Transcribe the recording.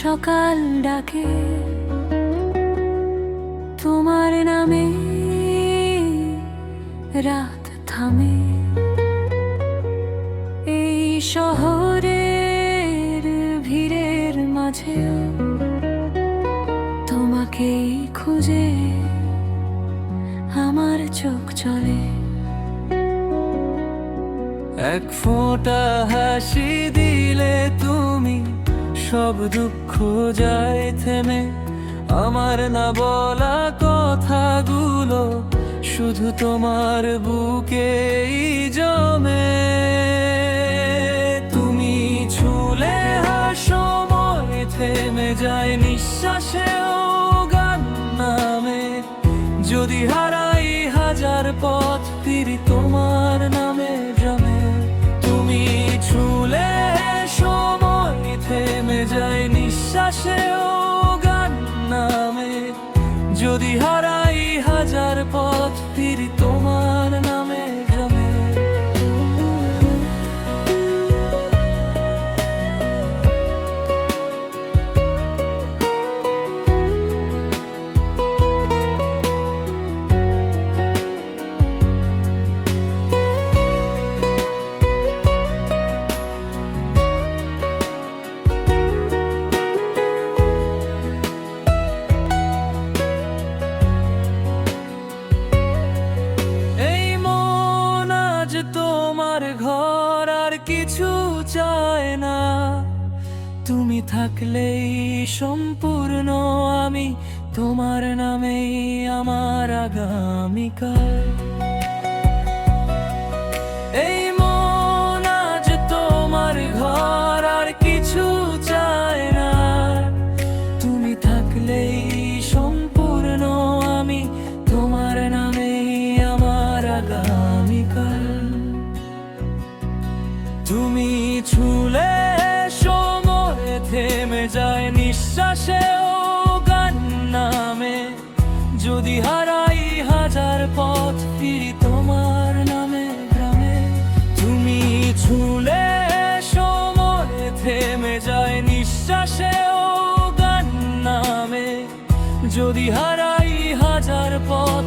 সকাল ডাকে তোমার নামে, রাত থামে এই শহরের ভিড়ের মাঝেও তোমাকেই খুঁজে আমার চোখ চলে। এক ফোঁটা হাসি দিলে তুমি সব দুঃখ যায় থেমে, আমার না বলা কথাগুলো শুধু তোমার বুকেই জমে। তুমি ছুলে হাসো মনে থেমে যায় নিঃশ্বাসেও গান নামে, যদি হারাই হাজার পথ ফিরি তোমার নামে জমে। তুমি ছুলে সময় থেমে যায় নিঃশ্বাসেও গান নামে, যদি হারাই হাজার পথ ফিরি তোমার নামে জমে। তোমার ঘর আর কিছু চায় না, তুমি থাকলেই সম্পূর্ণ। আমি তোমার নামেই আমার আগামীকাল। এই মন আজ তোমার ঘর আর কিছু চায় না, তুমি থাকলেই সম্পূর্ণ। আমি তোমার নামেই আমার আগামীকাল। তুমি ছুলে সময় থেমে যায় নিঃশ্বাসেও গান নামে, যদি হারাই হাজার পথ ফিরি তোমার নামে গ্রামে। তুমি ছুলে সময় থেমে যায় নিঃশ্বাসেও গান নামে, যদি হারাই হাজার পথ